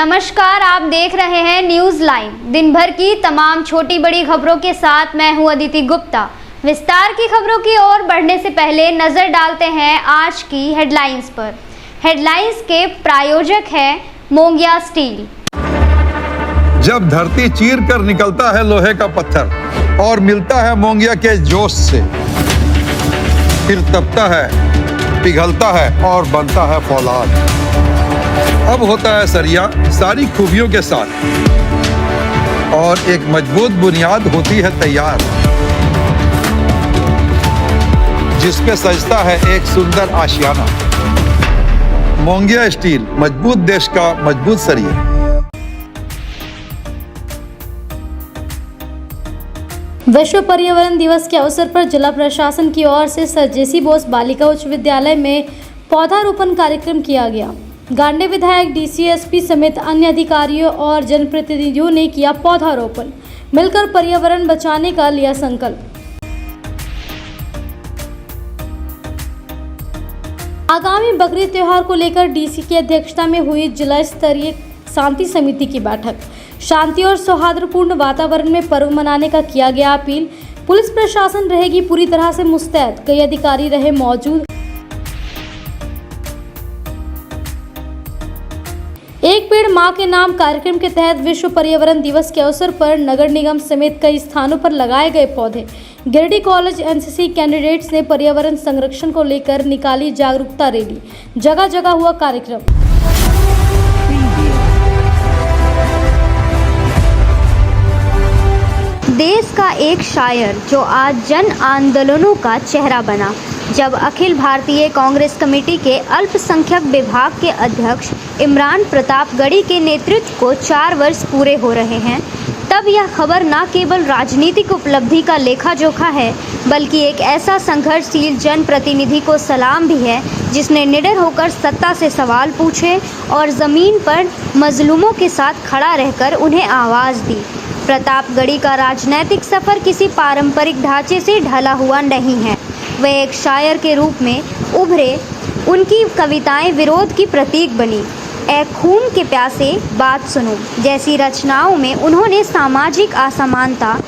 नमस्कार, आप देख रहे हैं न्यूज लाइन। दिन भर की तमाम छोटी बड़ी खबरों के साथ मैं हूं अदिति गुप्ता। विस्तार की खबरों की ओर बढ़ने से पहले नजर डालते हैं आज की हेडलाइंस पर। हेडलाइंस के प्रायोजक हैं मोंगिया स्टील। जब धरती चीर कर निकलता है लोहे का पत्थर और मिलता है मोंगिया के जोश से, फिर तपता है, पिघलता है और बनता है फौलाद। अब होता है सरिया सारी खूबियों के साथ और एक मजबूत बुनियाद होती है तैयार, जिस पे सजता है एक सुंदर आशियाना। मोंगिया स्टील, मजबूत देश का मजबूत सरिया। विश्व पर्यावरण दिवस के अवसर पर जिला प्रशासन की ओर से सर जेसी बोस बालिका उच्च विद्यालय में पौधारोपण कार्यक्रम किया गया। गांडे विधायक डीसीएसपी समेत अन्य अधिकारियों और जनप्रतिनिधियों ने किया पौधारोपण, मिलकर पर्यावरण बचाने का लिया संकल्प। आगामी बकरीद त्योहार को लेकर डीसी की अध्यक्षता में हुई जिला स्तरीय शांति समिति की बैठक। शांति और सौहार्दपूर्ण वातावरण में पर्व मनाने का किया गया अपील। पुलिस प्रशासन रहेगी पूरी तरह से मुस्तैद, कई अधिकारी रहे मौजूद। एक पेड़ मां के नाम कार्यक्रम के तहत विश्व पर्यावरण दिवस के अवसर पर नगर निगम समेत कई स्थानों पर लगाए गए पौधे। गिरिडीह कॉलेज एनसीसी कैंडिडेट्स ने पर्यावरण संरक्षण को लेकर निकाली जागरूकता रैली। जगह जगह हुआ कार्यक्रम। देश का एक शायर जो आज जन आंदोलनों का चेहरा बना। जब अखिल भारतीय कांग्रेस कमेटी के अल्पसंख्यक विभाग के अध्यक्ष इमरान प्रतापगढ़ी के नेतृत्व को 4 वर्ष पूरे हो रहे हैं, तब यह खबर न केवल राजनीतिक उपलब्धि का लेखा जोखा है, बल्कि एक ऐसा संघर्षशील जनप्रतिनिधि को सलाम भी है जिसने निडर होकर सत्ता से सवाल पूछे और ज़मीन पर मजलूमों के साथ खड़ा रहकर उन्हें आवाज़ दी। प्रतापगढ़ी का राजनैतिक सफ़र किसी पारंपरिक ढांचे से ढला हुआ नहीं है। वे एक शायर के रूप में उभरे। उनकी कविताएं विरोध की प्रतीक बनी। ए खून के प्यासे बात सुनो जैसी रचनाओं में उन्होंने सामाजिक असमानता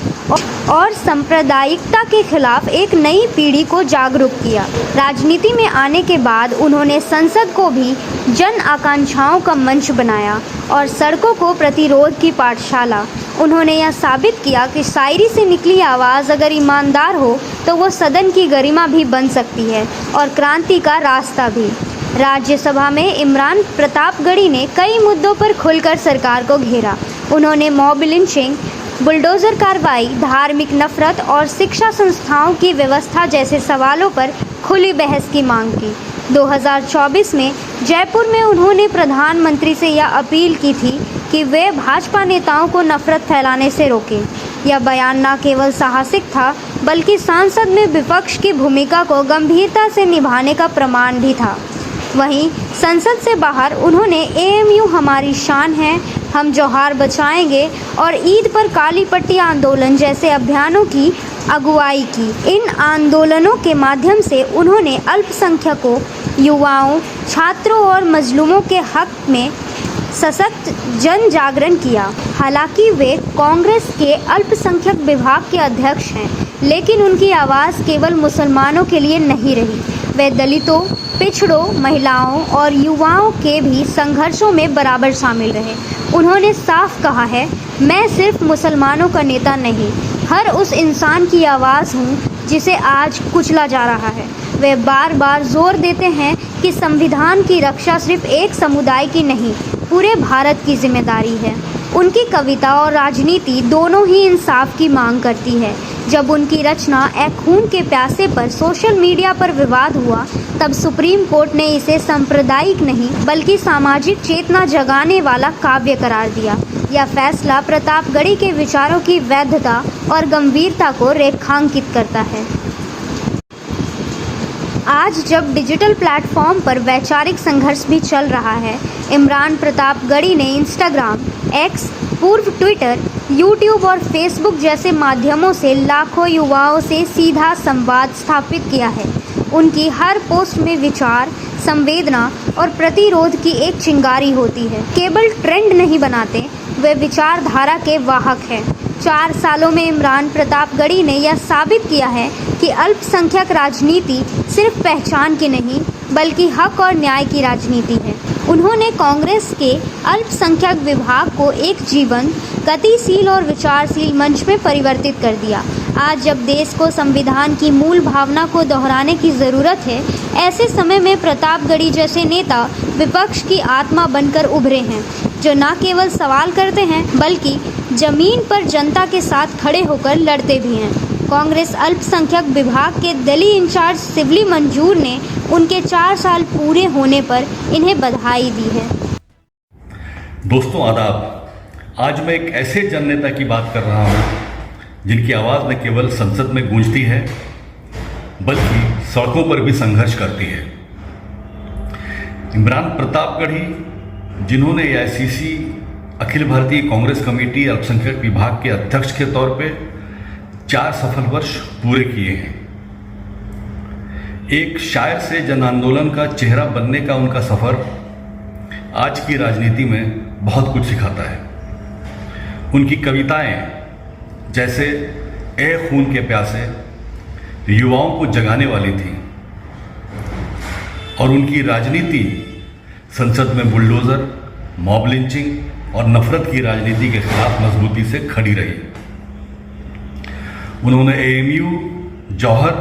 और सांप्रदायिकता के खिलाफ एक नई पीढ़ी को जागरूक किया। राजनीति में आने के बाद उन्होंने संसद को भी जन आकांक्षाओं का मंच बनाया और सड़कों को प्रतिरोध की पाठशाला। उन्होंने यह साबित किया कि शायरी से निकली आवाज़ अगर ईमानदार हो तो वो सदन की गरिमा भी बन सकती है और क्रांति का रास्ता भी। राज्यसभा में इमरान प्रतापगढ़ी ने कई मुद्दों पर खुलकर सरकार को घेरा। उन्होंने मॉब लिंचिंग, बुलडोज़र कार्रवाई, धार्मिक नफरत और शिक्षा संस्थाओं की व्यवस्था जैसे सवालों पर खुली बहस की मांग की। 2024 में जयपुर में उन्होंने प्रधानमंत्री से यह अपील की थी कि वे भाजपा नेताओं को नफरत फैलाने से रोकें। यह बयान न केवल साहसिक था, बल्कि सांसद में विपक्ष की भूमिका को गंभीरता से निभाने का प्रमाण भी था। वहीं संसद से बाहर उन्होंने एएमयू हमारी शान है, हम जौहर बचाएंगे और ईद पर काली पट्टी आंदोलन जैसे अभियानों की अगुवाई की। इन आंदोलनों के माध्यम से उन्होंने अल्पसंख्यकों, युवाओं, छात्रों और मजलूमों के हक में सशक्त जन जागरण किया। हालांकि वे कांग्रेस के अल्पसंख्यक विभाग के अध्यक्ष हैं, लेकिन उनकी आवाज़ केवल मुसलमानों के लिए नहीं रही। वे दलितों, पिछड़ों, महिलाओं और युवाओं के भी संघर्षों में बराबर शामिल रहे। उन्होंने साफ कहा है, मैं सिर्फ मुसलमानों का नेता नहीं, हर उस इंसान की आवाज़ हूँ जिसे आज कुचला जा रहा है। वे बार बार जोर देते हैं कि संविधान की रक्षा सिर्फ एक समुदाय की नहीं, पूरे भारत की जिम्मेदारी है। उनकी कविता और राजनीति दोनों ही इंसाफ की मांग करती है। जब उनकी रचना ए खून के प्यासे पर सोशल मीडिया पर विवाद हुआ, तब सुप्रीम कोर्ट ने इसे सांप्रदायिक नहीं बल्कि सामाजिक चेतना जगाने वाला काव्य करार दिया। यह फैसला प्रतापगढ़ी के विचारों की वैधता और गंभीरता को रेखांकित करता है। आज जब डिजिटल प्लेटफॉर्म पर वैचारिक संघर्ष भी चल रहा है, इमरान प्रतापगढ़ी ने इंस्टाग्राम, एक्स, पूर्व ट्विटर, यूट्यूब और फेसबुक जैसे माध्यमों से लाखों युवाओं से सीधा संवाद स्थापित किया है। उनकी हर पोस्ट में विचार, संवेदना और प्रतिरोध की एक चिंगारी होती है। केवल ट्रेंड नहीं बनाते, वे विचारधारा के वाहक हैं। 4 सालों में इमरान प्रतापगढ़ी ने यह साबित किया है कि अल्पसंख्यक राजनीति सिर्फ पहचान की नहीं बल्कि हक और न्याय की राजनीति है। उन्होंने कांग्रेस के अल्पसंख्यक विभाग को एक जीवंत, गतिशील और विचारशील मंच में परिवर्तित कर दिया। आज जब देश को संविधान की मूल भावना को दोहराने की ज़रूरत है, ऐसे समय में प्रतापगढ़ी जैसे नेता विपक्ष की आत्मा बनकर उभरे हैं, जो न केवल सवाल करते हैं बल्कि जमीन पर जनता के साथ खड़े होकर लड़ते भी हैं। कांग्रेस अल्पसंख्यक विभाग के दिल्ली इंचार्ज शिवली मंजूर ने उनके 4 साल पूरे होने पर इन्हें बधाई दी है। दोस्तों आदाब, आज मैं एक ऐसे जननेता की बात कर रहा हूँ जिनकी आवाज़ न केवल संसद में गूंजती है बल्कि सड़कों पर भी संघर्ष करती है। इमरान प्रतापगढ़ी, जिन्होंने AICC अखिल भारतीय कांग्रेस कमेटी अल्पसंख्यक विभाग के अध्यक्ष के तौर पे 4 सफल वर्ष पूरे किए हैं। एक शायर से जन आंदोलन का चेहरा बनने का उनका सफर आज की राजनीति में बहुत कुछ सिखाता है। उनकी कविताएं जैसे ए खून के प्यासे युवाओं को जगाने वाली थी और उनकी राजनीति संसद में बुलडोजर, मॉब लिंचिंग और नफरत की राजनीति के खिलाफ मजबूती से खड़ी रही। उन्होंने AMU, जौहर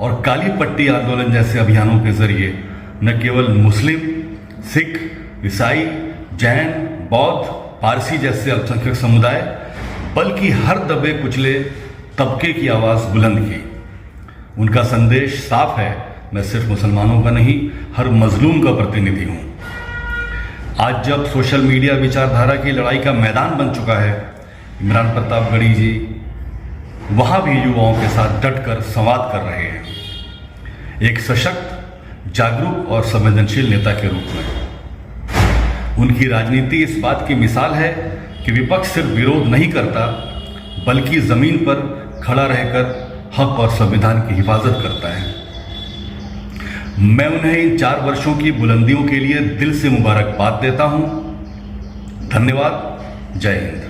और काली पट्टी आंदोलन जैसे अभियानों के जरिए न केवल मुस्लिम, सिख, ईसाई, जैन, बौद्ध, पारसी जैसे अल्पसंख्यक समुदाय बल्कि हर दबे कुचले तबके की आवाज़ बुलंद की। उनका संदेश साफ है, मैं सिर्फ मुसलमानों का नहीं, हर मजलूम का प्रतिनिधि हूँ। आज जब सोशल मीडिया विचारधारा की लड़ाई का मैदान बन चुका है, इमरान प्रतापगढ़ी जी वहाँ भी युवाओं के साथ डटकर संवाद कर रहे हैं, एक सशक्त, जागरूक और संवेदनशील नेता के रूप में। उनकी राजनीति इस बात की मिसाल है कि विपक्ष सिर्फ विरोध नहीं करता बल्कि ज़मीन पर खड़ा रहकर हक और संविधान की हिफाजत करता है। मैं उन्हें इन 4 वर्षों की बुलंदियों के लिए दिल से मुबारकबाद देता हूं। धन्यवाद। जय हिंद।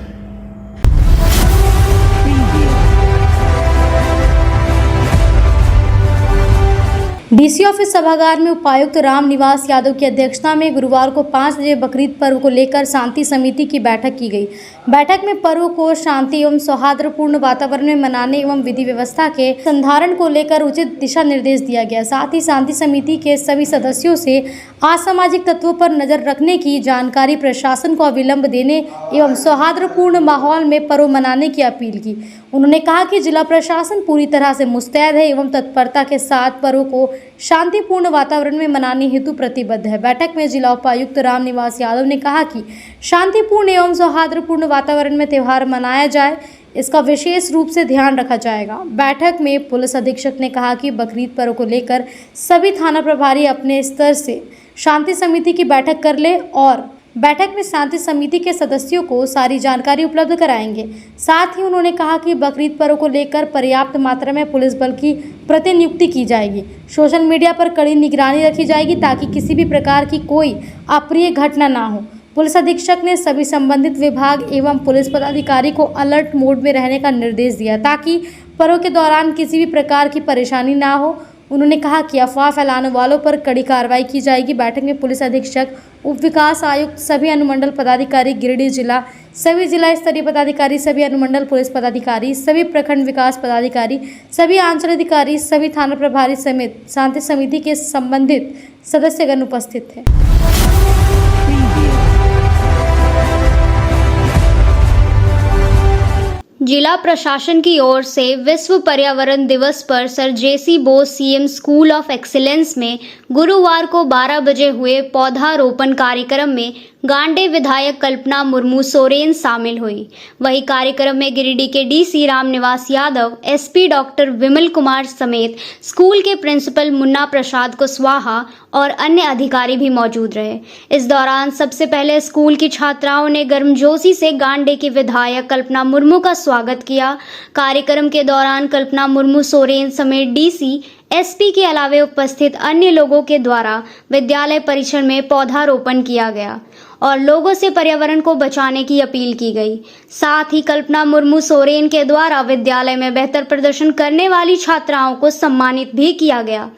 डीसी ऑफिस सभागार में उपायुक्त रामनिवास यादव की अध्यक्षता में गुरुवार को 5 बजे बकरीद पर्व को लेकर शांति समिति की बैठक की गई। बैठक में पर्व को शांति एवं सौहार्दपूर्ण वातावरण में मनाने एवं विधि व्यवस्था के संधारण को लेकर उचित दिशा निर्देश दिया गया। साथ ही शांति समिति के सभी सदस्यों से असामाजिक तत्वों पर नजर रखने की जानकारी प्रशासन को अविलंब देने एवं सौहार्दपूर्ण माहौल में पर्व मनाने की अपील की। उन्होंने कहा कि जिला प्रशासन पूरी तरह से मुस्तैद है एवं तत्परता के साथ पर्व को शांतिपूर्ण वातावरण में मनाने हेतु प्रतिबद्ध है। बैठक में जिला उपायुक्त रामनिवास यादव ने कहा कि शांतिपूर्ण एवं सौहार्दपूर्ण वातावरण में त्यौहार मनाया जाए, इसका विशेष रूप से ध्यान रखा जाएगा। बैठक में पुलिस अधीक्षक ने कहा कि बकरीद पर्व को लेकर सभी थाना प्रभारी अपने स्तर से शांति समिति की बैठक कर ले और बैठक में शांति समिति के सदस्यों को सारी जानकारी उपलब्ध कराएंगे। साथ ही उन्होंने कहा कि बकरीद पर्व को लेकर पर्याप्त मात्रा में पुलिस बल की प्रतिनियुक्ति की जाएगी। सोशल मीडिया पर कड़ी निगरानी रखी जाएगी ताकि किसी भी प्रकार की कोई अप्रिय घटना ना हो। पुलिस अधीक्षक ने सभी संबंधित विभाग एवं पुलिस पदाधिकारी को अलर्ट मोड में रहने का निर्देश दिया ताकि पर्व के दौरान किसी भी प्रकार की परेशानी ना हो। उन्होंने कहा कि अफवाह फैलाने वालों पर कड़ी कार्रवाई की जाएगी। बैठक में पुलिस अधीक्षक, उप विकास आयुक्त, सभी अनुमंडल पदाधिकारी, गिरिडीह जिला, सभी जिला स्तरीय पदाधिकारी, सभी अनुमंडल पुलिस पदाधिकारी, सभी प्रखंड विकास पदाधिकारी, सभी आंचल अधिकारी, सभी थाना प्रभारी समेत शांति समिति के संबंधित सदस्यगण उपस्थित थे। जिला प्रशासन की ओर से विश्व पर्यावरण दिवस पर sir JC Bose CM school of excellence में गुरुवार को 12 बजे हुए पौधारोपण कार्यक्रम में गांडे विधायक कल्पना मुर्मू सोरेन शामिल हुई। वही कार्यक्रम में गिरिडीह के DC Ramniwas Yadav, SP doctor Vimal Kumar समेत स्कूल के प्रिंसिपल मुन्ना प्रसाद कुशवाहा और अन्य अधिकारी भी मौजूद रहे। इस दौरान सबसे पहले स्कूल की छात्राओं ने गर्मजोशी से गांडे के विधायक कल्पना मुर्मू का स्वागत किया। कार्यक्रम के दौरान कल्पना मुर्मू सोरेन समेत DC, एसपी के अलावे उपस्थित अन्य लोगों के द्वारा विद्यालय परिसर में पौधारोपण किया गया और लोगों से पर्यावरण को बचाने की अपील की गई। साथ ही कल्पना मुर्मू सोरेन के द्वारा विद्यालय में बेहतर प्रदर्शन करने वाली छात्राओं को सम्मानित भी किया गया।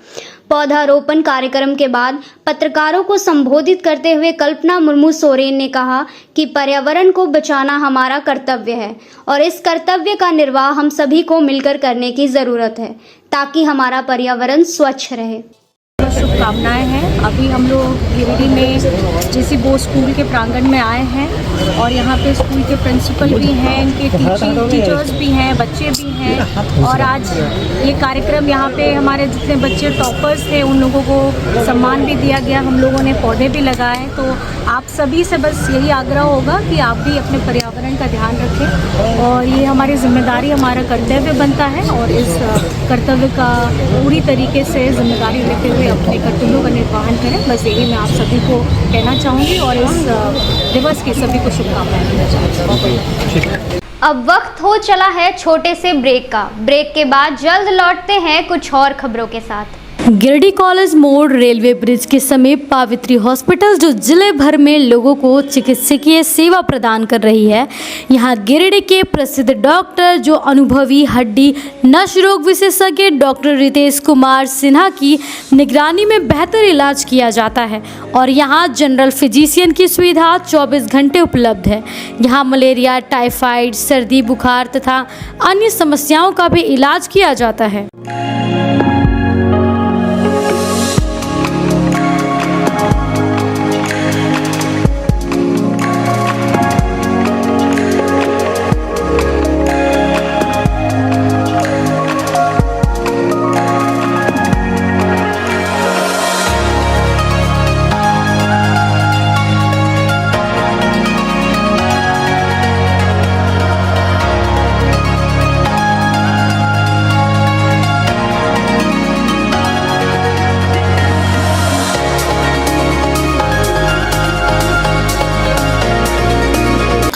पौधारोपण कार्यक्रम के बाद पत्रकारों को संबोधित करते हुए कल्पना मुर्मू सोरेन ने कहा कि पर्यावरण को बचाना हमारा कर्तव्य है और इस कर्तव्य का निर्वाह हम सभी को मिलकर करने की ज़रूरत है ताकि हमारा पर्यावरण स्वच्छ रहे। शुभकामनाएं हैं। अभी हम लोग गिरिडीह में जेसी बोस स्कूल के प्रांगण में आए हैं और यहाँ पे स्कूल के प्रिंसिपल भी हैं, इनके टीचर्स भी हैं, बच्चे भी हैं और आज ये कार्यक्रम यहाँ पे हमारे जितने बच्चे टॉपर्स थे उन लोगों को सम्मान भी दिया गया। हम लोगों ने पौधे भी लगाए। तो आप सभी से बस यही आग्रह होगा कि आप भी अपने पर्यावरण का ध्यान रखें और ये हमारी जिम्मेदारी, हमारा कर्तव्य बनता है और इस कर्तव्य का पूरी तरीके से जिम्मेदारी लेते हुए अपने कर्तव्यों का निर्वहन करें। बस यही मैं आप सभी को कहना चाहूँगी और इस दिवस की सभी को शुभकामनाएं देना चाहूँगी। अब वक्त हो चला है छोटे से ब्रेक का। ब्रेक के बाद जल्द लौटते हैं कुछ और खबरों के साथ। गिरिडीह कॉलेज मोड़ रेलवे ब्रिज के समीप पावित्री हॉस्पिटल जो जिले भर में लोगों को चिकित्सकीय सेवा प्रदान कर रही है, यहाँ गिरिडीह के प्रसिद्ध डॉक्टर जो अनुभवी हड्डी नस रोग विशेषज्ञ डॉक्टर रितेश कुमार सिन्हा की निगरानी में बेहतर इलाज किया जाता है और यहाँ जनरल फिजिशियन की सुविधा 24 घंटे उपलब्ध है। यहाँ मलेरिया, टाइफाइड, सर्दी, बुखार तथा अन्य समस्याओं का भी इलाज किया जाता है।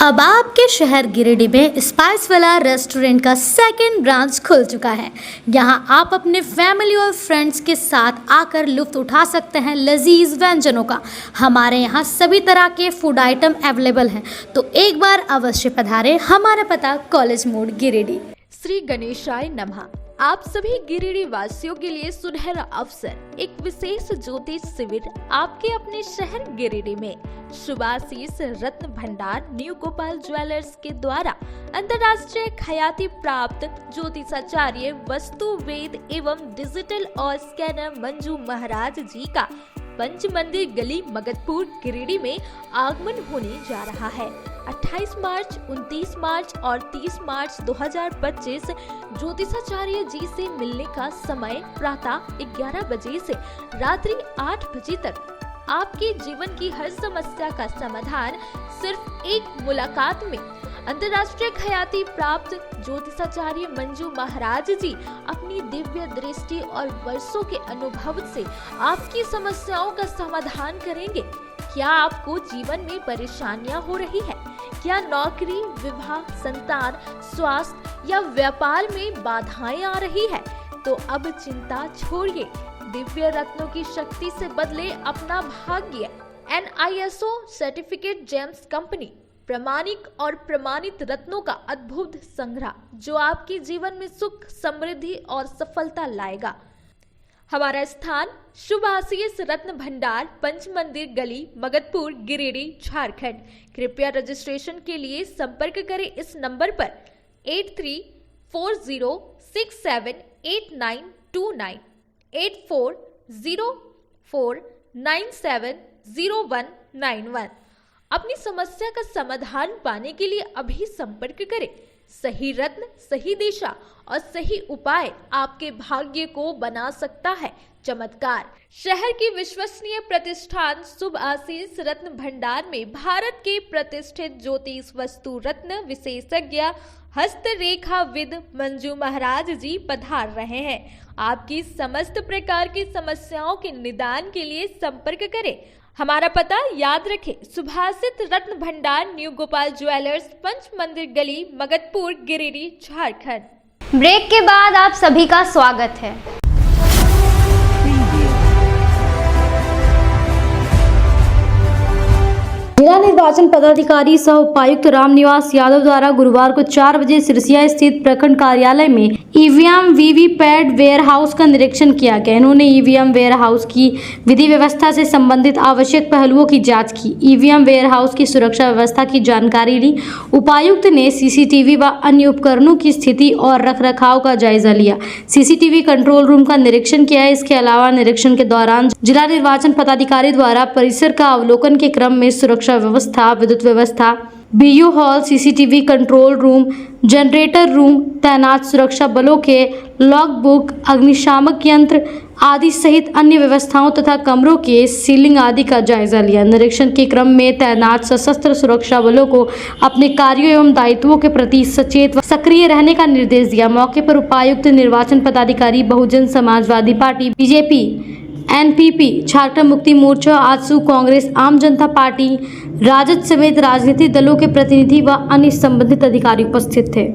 अब आपके शहर गिरिडीह में स्पाइस वाला रेस्टोरेंट का सेकंड ब्रांच खुल चुका है। यहाँ आप अपने फैमिली और फ्रेंड्स के साथ आकर लुत्फ उठा सकते हैं लजीज व्यंजनों का। हमारे यहाँ सभी तरह के फूड आइटम अवेलेबल हैं, तो एक बार अवश्य पधारें। हमारा पता कॉलेज मोड़ गिरिडीह। श्री गणेशाय नमः। आप सभी गिरिडीह वासियों के लिए सुनहरा अवसर, एक विशेष ज्योतिष शिविर आपके अपने शहर गिरिडीह में शुभाशीष रत्न भंडार न्यू गोपाल ज्वेलर्स के द्वारा अंतर्राष्ट्रीय ख्याति प्राप्त ज्योतिषाचार्य वस्तु वेद एवं डिजिटल और स्कैनर मंजू महाराज जी का पंच मंदिर गली मगधपुर गिरिडीह में आगमन होने जा रहा है। 28 मार्च, 29 मार्च और 30 मार्च 2025 ज्योतिषाचार्य जी से मिलने का समय प्रातः 11 बजे से रात्रि 8 बजे तक। आपके जीवन की हर समस्या का समाधान सिर्फ एक मुलाकात में। अंतर्राष्ट्रीय ख्याति प्राप्त ज्योतिषाचार्य मंजू महाराज जी अपनी दिव्य दृष्टि और वर्षों के अनुभव से आपकी समस्याओं का समाधान करेंगे। क्या आपको जीवन में परेशानियां हो रही है? क्या नौकरी, विवाह, संतान, स्वास्थ्य या व्यापार में बाधाएं आ रही है? तो अब चिंता छोड़िए, दिव्य रत्नों की शक्ति से बदले अपना भाग्य। NISO सर्टिफिकेट जेम्स कंपनी प्रामाणिक और प्रमाणित रत्नों का अद्भुत संग्रह जो आपके जीवन में सुख, समृद्धि और सफलता लाएगा। हमारा स्थान शुभाशीष रत्न भंडार, पंच मंदिर गली, मगधपुर, गिरिडीह, झारखंड। कृपया रजिस्ट्रेशन के लिए संपर्क करें इस नंबर पर 8340678929 8404970191। अपनी समस्या का समाधान पाने के लिए अभी संपर्क करें। सही रत्न, सही दिशा और सही उपाय आपके भाग्य को बना सकता है चमत्कार। शहर की विश्वसनीय प्रतिष्ठान शुभाशीष रत्न भंडार में भारत के प्रतिष्ठित ज्योतिष वस्तु रत्न विशेषज्ञ हस्तरेखाविद मंजू महाराज जी पधार रहे हैं। आपकी समस्त प्रकार की समस्याओं के निदान के लिए संपर्क करें। हमारा पता याद रखें, शुभाशीष रत्न भंडार, न्यू गोपाल ज्वेलर्स, पंच मंदिर गली, मगधपुर, गिरिडीह, झारखंड। ब्रेक के बाद आप सभी का स्वागत है। निर्वाचन पदाधिकारी सह उपायुक्त रामनिवास यादव द्वारा गुरुवार को 4 बजे सिरसिया स्थित प्रखंड कार्यालय में ईवीएम वीवीपैट वेयर हाउस का निरीक्षण किया गया। इन्होंने ईवीएम वेयर हाउस की विधि व्यवस्था से संबंधित आवश्यक पहलुओं की जांच की। ईवीएम वेयर हाउस की सुरक्षा व्यवस्था की जानकारी ली। उपायुक्त ने सीसीटीवी व अन्य उपकरणों की स्थिति और रखरखाव का जायजा लिया। सीसीटीवी कंट्रोल रूम का निरीक्षण किया है। इसके अलावा निरीक्षण के दौरान जिला निर्वाचन पदाधिकारी द्वारा परिसर का अवलोकन के क्रम में सुरक्षा व्यवस्था, विद्युत व्यवस्था, BU hall, CCTV control room, generator room, तैनात सुरक्षा बलों के लॉग बुक, अग्निशामक यंत्र आदि सहित अन्य व्यवस्थाओं तथा कमरों के सीलिंग आदि का जायजा लिया। निरीक्षण के क्रम में तैनात सशस्त्र सुरक्षा बलों को अपने कार्यों एवं दायित्वों के प्रति सचेत व सक्रिय रहने का निर्देश दिया। मौके पर उपायुक्त, निर्वाचन पदाधिकारी, Bahujan Samajwadi party, BJP, NPP, Jharkhand Mukti Morcha, AJSU, Congress, आम जनता पार्टी, राजद समेत राजनीतिक दलों के प्रतिनिधि व अन्य संबंधित अधिकारी उपस्थित थे।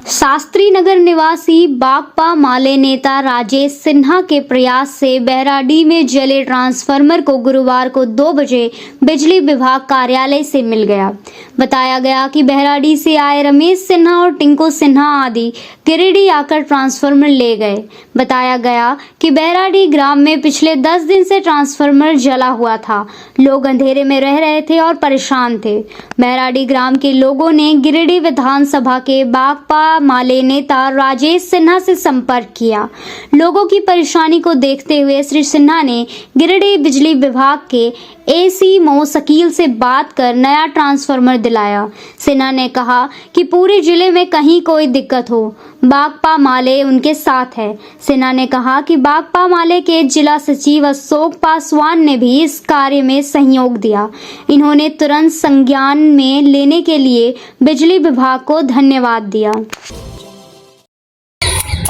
शास्त्री नगर निवासी बागपा माले नेता राजेश सिन्हा के प्रयास से बहराडीह में जले ट्रांसफार्मर को गुरुवार को 2 बजे बिजली विभाग कार्यालय से मिल गया। बताया गया कि बहराडीह से आए रमेश सिन्हा और टिंको सिन्हा आदि गिरिडीह आकर ट्रांसफार्मर ले गए। बताया गया कि बहराडीह ग्राम में पिछले 10 दिन से ट्रांसफार्मर जला हुआ था। लोग अंधेरे में रह रहे थे और परेशान थे। बहराडीह ग्राम के लोगों ने गिरिडीह विधानसभा के बागपा माले नेता राजेश सिन्हा से संपर्क किया। लोगों की परेशानी को देखते हुए श्री सिन्हा ने गिरिडीह बिजली विभाग के एसी मोसकील से बात कर नया ट्रांसफार्मर दिलाया। सिन्हा ने कहा कि पूरे जिले में कहीं कोई दिक्कत हो, बागपा माले उनके साथ है। सिन्हा ने कहा कि बागपा माले के जिला सचिव अशोक पासवान ने भी इस कार्य में सहयोग दिया। इन्होंने तुरंत संज्ञान में लेने के लिए बिजली विभाग को धन्यवाद दिया।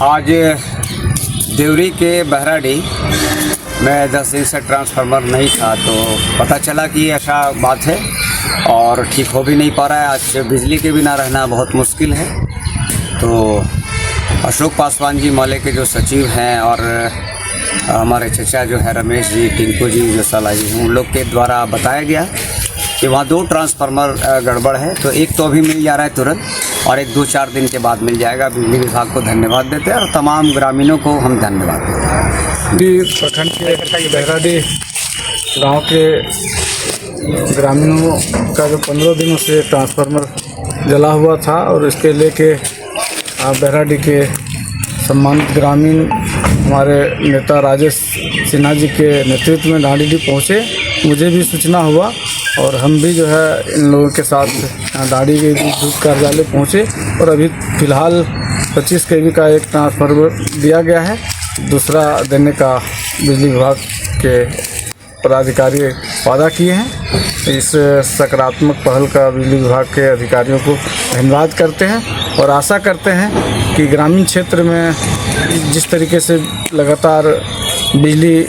आज देवरी के बहराडीह में 10 दिन से ट्रांसफार्मर नहीं था, तो पता चला कि ऐसा बात है और ठीक हो भी नहीं पा रहा है। आज बिजली के बिना रहना बहुत मुश्किल है। तो अशोक पासवान जी माले के जो सचिव हैं और हमारे चचा जो है रमेश जी, टिंकू जी जो सलाही हैं, उन लोग के द्वारा बताया गया कि वहाँ 2 ट्रांसफार्मर गड़बड़ है। तो एक तो अभी मिल जा रहा है तुरंत और एक 2-4 दिन के बाद मिल जाएगा। बिजली विभाग को धन्यवाद देते हैं और तमाम ग्रामीणों को हम धन्यवाद देते हैं। प्रखंड के बहराडीह गांव के ग्रामीणों का जो 15 दिनों से ट्रांसफार्मर जला हुआ था और इसके लेके बहराडीह के सम्मानित ग्रामीण हमारे नेता राजेश सिन्हा जी के नेतृत्व में डांडीडीह पहुँचे। मुझे भी सूचना हुआ और हम भी जो है इन लोगों के साथ डांडीडीह के विद्युत कार्यालय पहुँचे और अभी फ़िलहाल 25 kV का एक ट्रांसफार्मर दिया गया है। दूसरा देने का बिजली विभाग के पदाधिकारी वादा किए हैं। इस सकारात्मक पहल का बिजली विभाग के अधिकारियों को धन्यवाद करते हैं और आशा करते हैं कि ग्रामीण क्षेत्र में जिस तरीके से लगातार बिजली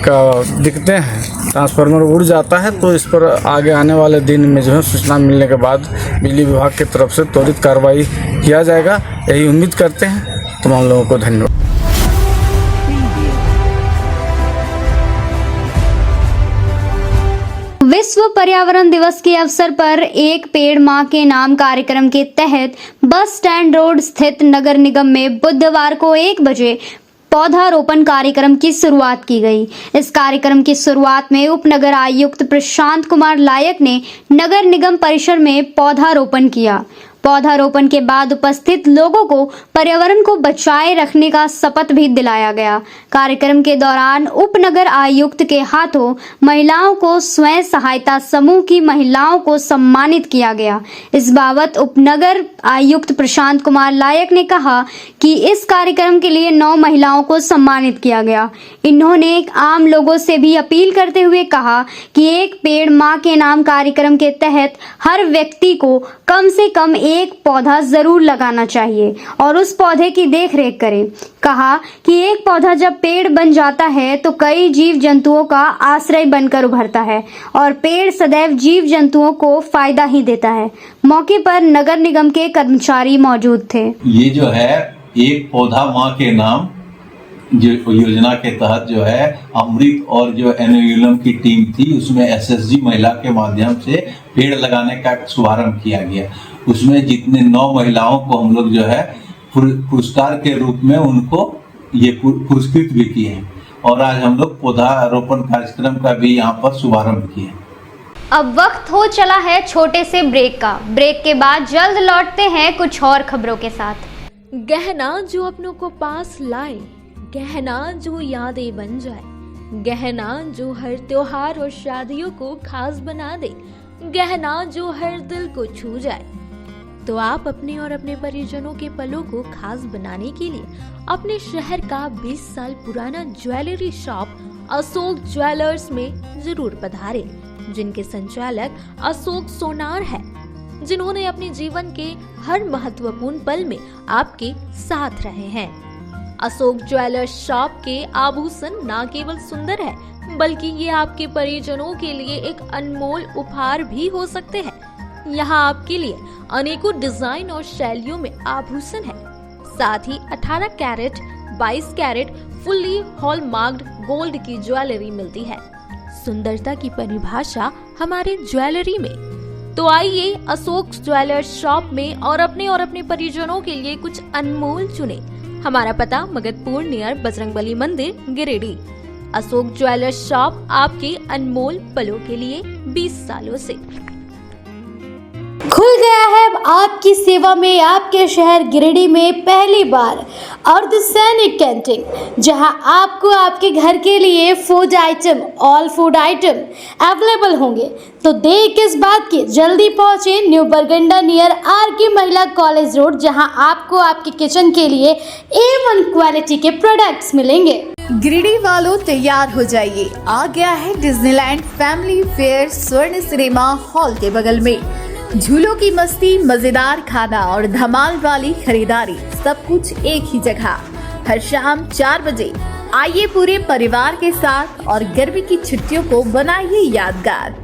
का दिखते हैं, ट्रांसफार्मर उड़ जाता है, तो इस पर आगे आने वाले दिन में जो है सूचना मिलने के बाद बिजली विभाग की तरफ से त्वरित कार्रवाई किया जाएगा, यही उम्मीद करते हैं। तमाम लोगों को धन्यवाद। विश्व पर्यावरण दिवस के अवसर पर एक पेड़ मां के नाम कार्यक्रम के तहत बस स्टैंड रोड स्थित नगर निगम में बुधवार को 1 बजे पौधारोपण कार्यक्रम की शुरुआत की गई। इस कार्यक्रम की शुरुआत में उप नगर आयुक्त प्रशांत कुमार लायक ने नगर निगम परिसर में पौधारोपण किया। पौधारोपण के बाद उपस्थित लोगों को पर्यावरण को बचाए रखने का शपथ भी दिलाया गया। कार्यक्रम के दौरान उपनगर आयुक्त के हाथों महिलाओं को स्वयं सहायता समूह की महिलाओं को सम्मानित किया गया। इस बाबत उपनगर आयुक्त प्रशांत कुमार लायक ने कहा कि इस कार्यक्रम के लिए 9 महिलाओं को सम्मानित किया गया। इन्होंने आम लोगों से भी अपील करते हुए कहा कि एक पेड़ मां के नाम कार्यक्रम के तहत हर व्यक्ति को कम से कम एक पौधा जरूर लगाना चाहिए और उस पौधे की देखरेख करें। कहा कि एक पौधा जब पेड़ बन जाता है तो कई जीव जंतुओं का आश्रय बनकर उभरता है और पेड़ सदैव जीव जंतुओं को फायदा ही देता है। मौके पर नगर निगम के कर्मचारी मौजूद थे। ये जो है एक पौधा माँ के नाम जो योजना के तहत जो है अमृत और जो एनुअलम की टीम थी उसमें एसएसजी महिला के माध्यम से पेड़ लगाने का शुभारंभ किया गया। उसमें जितने 9 महिलाओं को हम लोग जो है पुरस्कार के रूप में उनको ये पुरस्कृत भी किए हैं और आज हम लोग पौधारोपण कार्यक्रम का भी यहाँ पर शुभारंभ किए। अब वक्त हो चला है छोटे से ब्रेक का। ब्रेक के बाद जल्द लौटते हैं कुछ और खबरों के साथ। गहना जो अपनों को पास लाए, गहना जो यादें बन जाए, गहना जो हर त्योहार और शादियों को खास बना दे, गहना जो हर दिल को छू जाए। तो आप अपने और अपने परिजनों के पलों को खास बनाने के लिए अपने शहर का 20 साल पुराना ज्वेलरी शॉप अशोक ज्वेलर्स में जरूर पधारें, जिनके संचालक अशोक सोनार है, जिन्होंने अपने जीवन के हर महत्वपूर्ण पल में आपके साथ रहे हैं। अशोक ज्वेलर्स शॉप के आभूषण न केवल सुंदर है बल्कि ये आपके परिजनों के लिए एक अनमोल उपहार भी हो सकते हैं। यहाँ आपके लिए अनेकों डिजाइन और शैलियों में आभूषण है। साथ ही 18 कैरेट, 22 कैरेट फुल्ली हॉलमार्क्ड गोल्ड की ज्वेलरी मिलती है। सुंदरता की परिभाषा हमारे ज्वेलरी में। तो आइए अशोक ज्वेलर्स शॉप में और अपने परिजनों के लिए कुछ अनमोल चुने। हमारा पता मगधपुर नियर बजरंगबली मंदिर, गिरिडीह। अशोक ज्वेलर्स शॉप आपके अनमोल पलों के लिए 20 सालों से। खुल गया है अब आपकी सेवा में आपके शहर गिरिडीह में पहली बार अर्धसैनिक कैंटीन, जहां आपको आपके घर के लिए food item, all food item available होंगे। तो देर किस बात की, जल्दी पहुंचे न्यू बरगंडा नियर आर.के. महिला कॉलेज रोड, जहां आपको आपके किचन के लिए A1 क्वालिटी के प्रोडक्ट्स मिलेंगे। गिरिडीह वालों तैयार हो जाइए, आ गया है डिज्नीलैंड फैमिली फेयर स्वर्ण सिनेमा हॉल के बगल में। झूलों की मस्ती, मजेदार खाना और धमाल वाली खरीदारी, सब कुछ एक ही जगह। हर शाम 4 बजे आइए पूरे परिवार के साथ और गर्मी की छुट्टियों को बनाइए यादगार।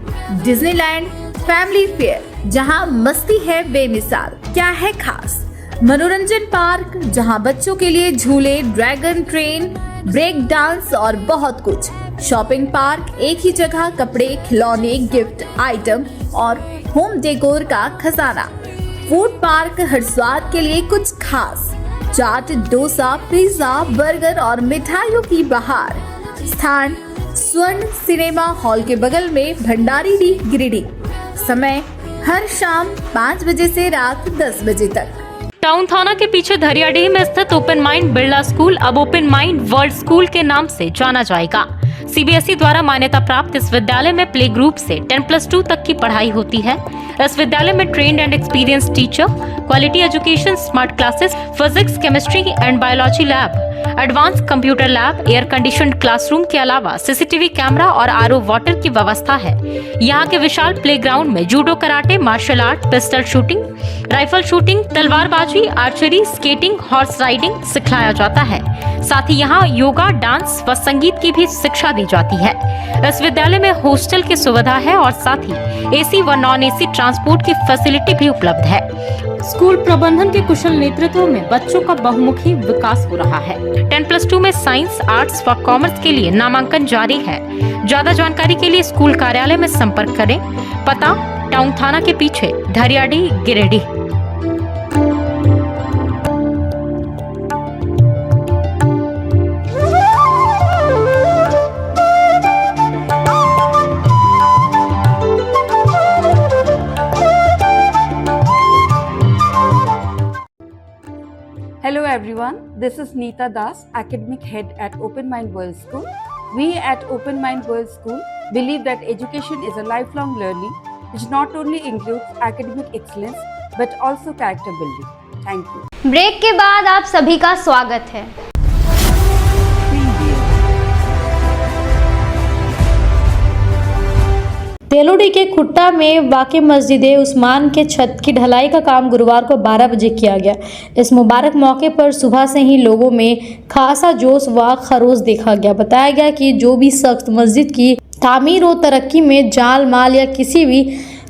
डिज्नीलैंड फैमिली फेयर, जहां मस्ती है बेमिसाल। क्या है खास? मनोरंजन पार्क, जहां बच्चों के लिए झूले, ड्रैगन ट्रेन, ब्रेक डांस और बहुत कुछ। शॉपिंग पार्क, एक ही जगह कपड़े, खिलौने, गिफ्ट आइटम और होम डेकोर का खजाना। फूड पार्क, हर स्वाद के लिए कुछ खास। चाट, डोसा, पिज्जा, बर्गर और मिठाइयों की बहार। स्थान स्वर्ण सिनेमा हॉल के बगल में, भंडारीडीह, गिरिडीह। समय हर शाम 5 बजे से रात 10 बजे तक। टाउन थाना के पीछे धरियाडीह में स्थित ओपन माइंड बिरला स्कूल अब ओपन माइंड वर्ल्ड स्कूल के नाम से जाना जाएगा। सीबीएसई द्वारा मान्यता प्राप्त इस विद्यालय में प्ले ग्रुप से 10+2 तक की पढ़ाई होती है। इस विद्यालय में trained and experience teacher, quality education, smart classes, physics, chemistry and biology lab, advance computer lab, air conditioned classroom के अलावा सीसीटीवी कैमरा और आरओ वाटर की व्यवस्था है। यहाँ के विशाल प्लेग्राउंड में judo, karate, martial art, pistol shooting, rifle shooting, तलवारबाजी, आर्चरी, स्केटिंग, हॉर्स राइडिंग सिखाया जाता है। साथ ही यहाँ योगा, डांस व संगीत की भी शिक्षा दी जाती है। इस विद्यालय में हॉस्टल की सुविधा है और साथ ही एसी व नॉन एसी ट्रांसपोर्ट की फैसिलिटी भी उपलब्ध है। स्कूल प्रबंधन के कुशल नेतृत्व में बच्चों का बहुमुखी विकास हो रहा है। 10+2 में साइंस, आर्ट्स व कॉमर्स के लिए नामांकन जारी है। ज्यादा जानकारी के लिए स्कूल कार्यालय में संपर्क करें। पता टाउन थाना के पीछे, धरियाडीह, Giridih. Hello everyone, this is Neeta Das, Academic Head at Open Mind World School. We at Open Mind World School believe that education is a lifelong learning which not only includes academic excellence but also character building. Thank you. Break के बाद आप सभी का स्वागत है। तेलोडी के खुट्टा में वाक़ मस्जिद उस्मान के छत की ढलाई का काम गुरुवार को 12 बजे किया गया। इस मुबारक मौके पर सुबह से ही लोगों में खासा जोश व खरोश देखा गया। बताया गया कि जो भी शख्स मस्जिद की तामीर और तरक्की में जान माल या किसी भी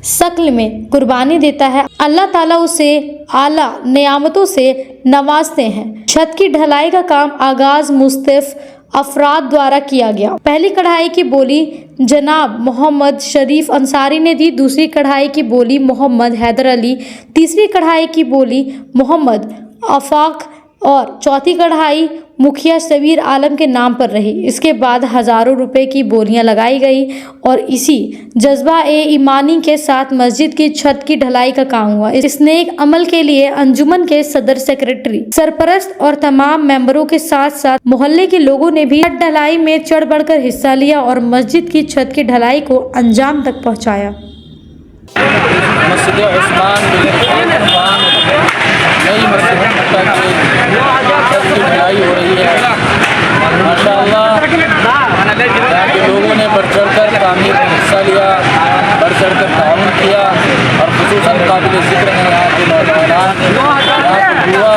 शक्ल में कुर्बानी देता है, अल्लाह ताला उसे आला नियामतों से नवाजते हैं। छत की ढलाई का काम आगाज मुस्तैफ अफराद द्वारा किया गया। पहली कढ़ाई की बोली जनाब मोहम्मद शरीफ अंसारी ने दी, दूसरी कढ़ाई की बोली मोहम्मद हैदर अली, तीसरी कढ़ाई की बोली मोहम्मद आफाक और चौथी कढ़ाई मुखिया सबीर आलम के नाम पर रही। इसके बाद हज़ारों रुपए की बोलियां लगाई गई और इसी जज्बा ए ईमानी के साथ मस्जिद की छत की ढलाई का काम हुआ। इस नेक अमल के लिए अंजुमन के सदर सेक्रेटरी, सरपरस्त और तमाम मेंबरों के साथ साथ मोहल्ले के लोगों ने भी छत ढलाई में चढ़ बढ़कर हिस्सा लिया और मस्जिद की छत की ढलाई को अंजाम तक पहुँचाया। मस्जिद उस्मान नई मस्जिद की ढलाई हो रही है। माशाअल्लाह यहाँ के लोगों ने बढ़ चढ़ कर तामीर में हिस्सा लिया, बढ़ चढ़ कर ताउन किया और खुसूसन काबिल ज़िक्र हैं यहाँ के नौजवान, यहाँ के युवा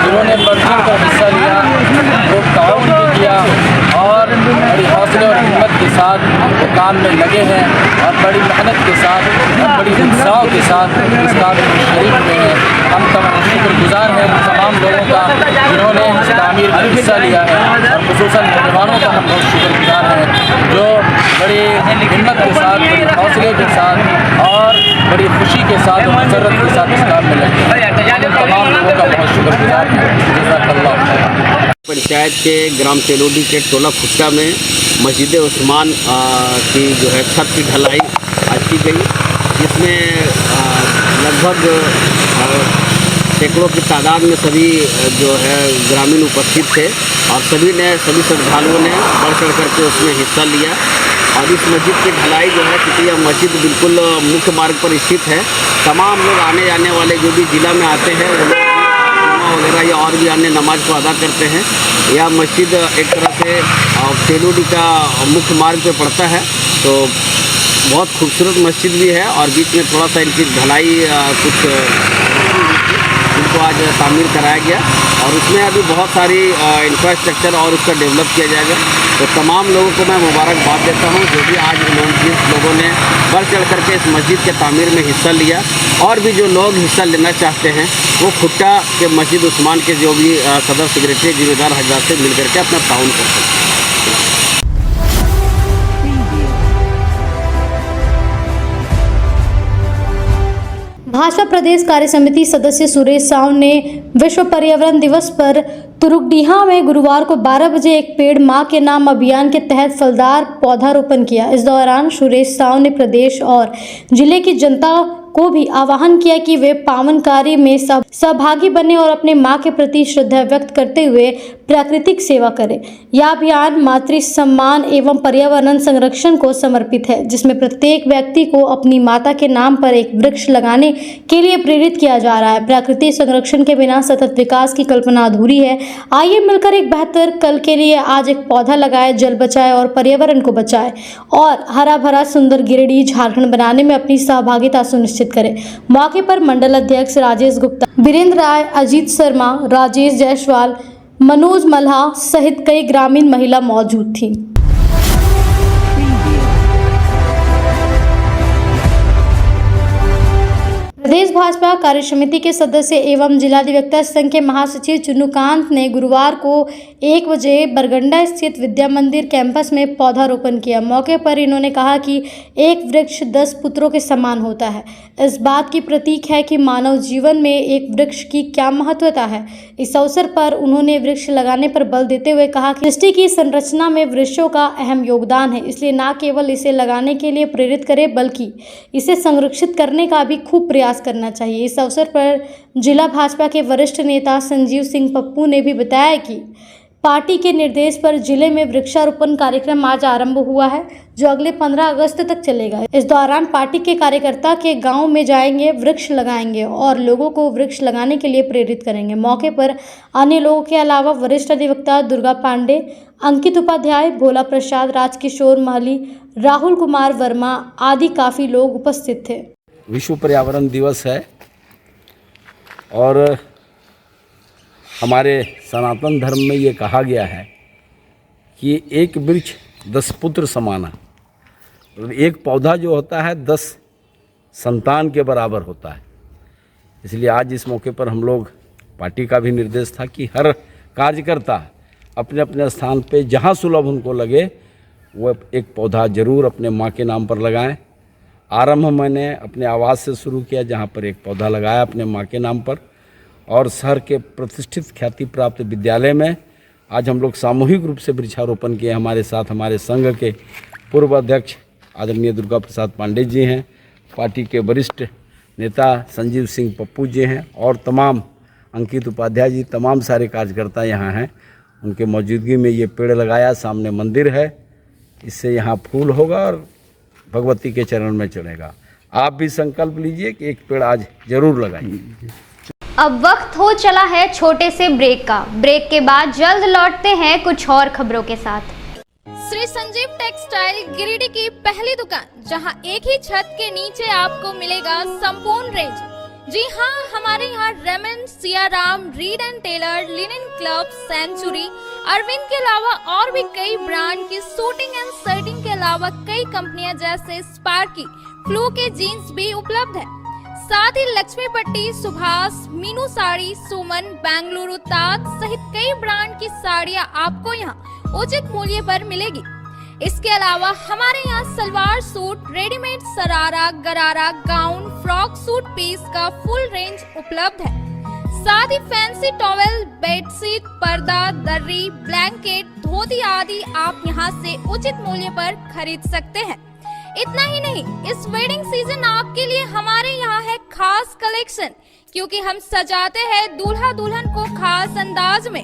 जिन्होंने बढ़ चढ़ कर हिस्सा लिया, वो ताउन भी किया और बड़ी हौसले और हिम्मत के साथ वो काम में लगे हैं और बड़ी मेहनत के साथ और बड़ी उत्साह के साथ इस काम में शरीक हुए हैं। हम तमाम शुक्रगुजार हैं तमाम लोगों का जिन्होंने इस तामीर में हिस्सा लिया है और खुसूसन नौजवानों का हम बहुत शुक्रगुजार हैं जो बड़ी हिम्मत के साथ, बड़ी हौसले के साथ और बड़ी खुशी के साथ और मसरत के साथ इस काम में लगे हैं। हम तमाम लोगों का बहुत शुक्रगुजार हैं। जज़ाकल्लाह। पंचायत के ग्राम तेलोडी के टोला खुट्टा में मस्जिद उस्मान की जो है छत की ढलाई आज की गई, जिसमें लगभग सैकड़ों की तादाद में सभी जो है ग्रामीण उपस्थित थे और सभी श्रद्धालुओं ने बढ़ चढ़ करके उसमें हिस्सा लिया। और इस मस्जिद की ढलाई जो है, क्योंकि यह मस्जिद बिल्कुल मुख्य मार्ग पर स्थित है, तमाम लोग आने जाने वाले जो भी ज़िला में आते हैं वगैरह या और भी अन्य नमाज को अदा करते हैं। यह मस्जिद एक तरह से तेलोडी का मुख्य मार्ग पर पड़ता है, तो बहुत खूबसूरत मस्जिद भी है और बीच में थोड़ा सा इनकी ढलाई कुछ इनको आज तामीर कराया गया और उसमें अभी बहुत सारी इंफ्रास्ट्रक्चर और उसका डेवलप किया जाएगा। तो तमाम लोगों को मैं मुबारकबाद देता हूँ जो भी आज जिस लोगों ने बढ़ चढ़ करके इस मस्जिद के तामीर में हिस्सा लिया और भी जो लोग हिस्सा लेना चाहते हैं वो खुट्टा के मस्जिद उस्मान के जो भी सदर सेक्रेटरी जिम्मेदार हजरात से मिल करके अपना ताउन करते हैं। भाजपा प्रदेश कार्य समिति सदस्य सुरेश साव ने विश्व पर्यावरण दिवस पर तुरुकडीहा में गुरुवार को 12 बजे एक पेड़ मां के नाम अभियान के तहत फलदार पौधारोपण किया। इस दौरान सुरेश साव ने प्रदेश और जिले की जनता को भी आह्वान किया कि वे पावन कार्य में सहभागी बने और अपने मां के प्रति श्रद्धा व्यक्त करते हुए प्राकृतिक सेवा करें। यह अभियान मातृ सम्मान एवं पर्यावरण संरक्षण को समर्पित है, जिसमें प्रत्येक व्यक्ति को अपनी माता के नाम पर एक वृक्ष लगाने के लिए प्रेरित किया जा रहा है। प्राकृतिक संरक्षण के बिना सतत विकास की कल्पना अधूरी है। आइए मिलकर एक बेहतर कल के लिए आज एक पौधा लगाए, जल बचाए और पर्यावरण को बचाए और हरा भरा सुंदर गिरिडीह झारखंड बनाने में अपनी सहभागिता सुनिश्चित करें। मौके पर मंडल अध्यक्ष राजेश गुप्ता, वीरेंद्र राय, अजीत शर्मा, राजेश जायसवाल, मनोज मल्हा सहित कई ग्रामीण महिला मौजूद थी। प्रदेश भाजपा कार्य समिति के सदस्य एवं जिलाधिवक्ता संघ के महासचिव चुन्नूकांत ने गुरुवार को 1 बजे बरगंडा स्थित विद्या मंदिर कैंपस में पौधारोपण किया। मौके पर इन्होंने कहा कि एक वृक्ष 10 पुत्रों के समान होता है। इस बात की प्रतीक है कि मानव जीवन में एक वृक्ष की क्या महत्वता है। इस अवसर पर उन्होंने वृक्ष लगाने पर बल देते हुए कहा कि सृष्टि की संरचना में वृक्षों का अहम योगदान है, इसलिए न केवल इसे लगाने के लिए प्रेरित करें बल्कि इसे संरक्षित करने का भी खूब प्रयास करना चाहिए। इस अवसर पर जिला भाजपा के वरिष्ठ नेता संजीव सिंह पप्पू ने भी बताया कि पार्टी के निर्देश पर जिले में वृक्षारोपण कार्यक्रम आज आरंभ हुआ है, जो अगले 15 अगस्त तक चलेगा। इस दौरान पार्टी के कार्यकर्ता के गांव में जाएंगे, वृक्ष लगाएंगे और लोगों को वृक्ष लगाने के लिए प्रेरित करेंगे। मौके पर अन्य लोगों के अलावा वरिष्ठ अधिवक्ता दुर्गा पांडे, अंकित उपाध्याय, भोला प्रसाद, राजकिशोर महली, राहुल कुमार वर्मा आदि काफी लोग उपस्थित थे। विश्व पर्यावरण दिवस है और हमारे सनातन धर्म में ये कहा गया है कि एक वृक्ष 10 पुत्र समाना। एक पौधा जो होता है 10 संतान के बराबर होता है। इसलिए आज इस मौके पर हम लोग, पार्टी का भी निर्देश था कि हर कार्यकर्ता अपने अपने स्थान पे जहाँ सुलभ उनको लगे वो एक पौधा जरूर अपने माँ के नाम पर लगाएं। आरंभ मैंने अपने आवास से शुरू किया, जहाँ पर एक पौधा लगाया अपने माँ के नाम पर, और शहर के प्रतिष्ठित ख्याति प्राप्त विद्यालय में आज हम लोग सामूहिक रूप से वृक्षारोपण किए। हमारे साथ हमारे संघ के पूर्व अध्यक्ष आदरणीय दुर्गा प्रसाद पांडे जी हैं, पार्टी के वरिष्ठ नेता संजीव सिंह पप्पू जी हैं, और तमाम अंकित उपाध्याय जी, तमाम सारे कार्यकर्ता यहाँ हैं। उनके मौजूदगी में ये पेड़ लगाया। सामने मंदिर है, इससे यहाँ फूल होगा और भगवती के चरण में चढ़ेगा। आप भी संकल्प लीजिए कि एक पेड़ आज जरूर लगाइए। अब वक्त हो चला है छोटे से ब्रेक का। ब्रेक के बाद जल्द लौटते हैं कुछ और खबरों के साथ। श्री संजीव टेक्सटाइल गिरिडीह की पहली दुकान, जहां एक ही छत के नीचे आपको मिलेगा संपूर्ण रेंज। जी हां, हमारे यहाँ Raymond, Siyaram, Reid and Taylor, Linen Club, Century, Arvind के अलावा और भी कई ब्रांड की सूटिंग एंड शर्टिंग के अलावा कई कंपनियां जैसे स्पार्की, फ्लू के जीन्स भी उपलब्ध है। साथ ही लक्ष्मी पट्टी, सुभाष, मीनू साड़ी, सुमन, बेंगलुरु ताज सहित कई ब्रांड की साड़ियां आपको यहाँ उचित मूल्य पर मिलेगी। इसके अलावा हमारे यहाँ सलवार सूट, रेडीमेड सरारा, गरारा, गाउन, फ्रॉक सूट पीस का फुल रेंज उपलब्ध है। साथ ही फैंसी टॉवेल, बेडशीट, पर्दा, दर्री, ब्लैंकेट, धोती आदि आप यहाँ से उचित मूल्य पर खरीद सकते हैं। इतना ही नहीं, इस वेडिंग सीजन आपके लिए हमारे यहाँ है खास कलेक्शन, क्योंकि हम सजाते हैं दूल्हा दुल्हन को खास अंदाज में।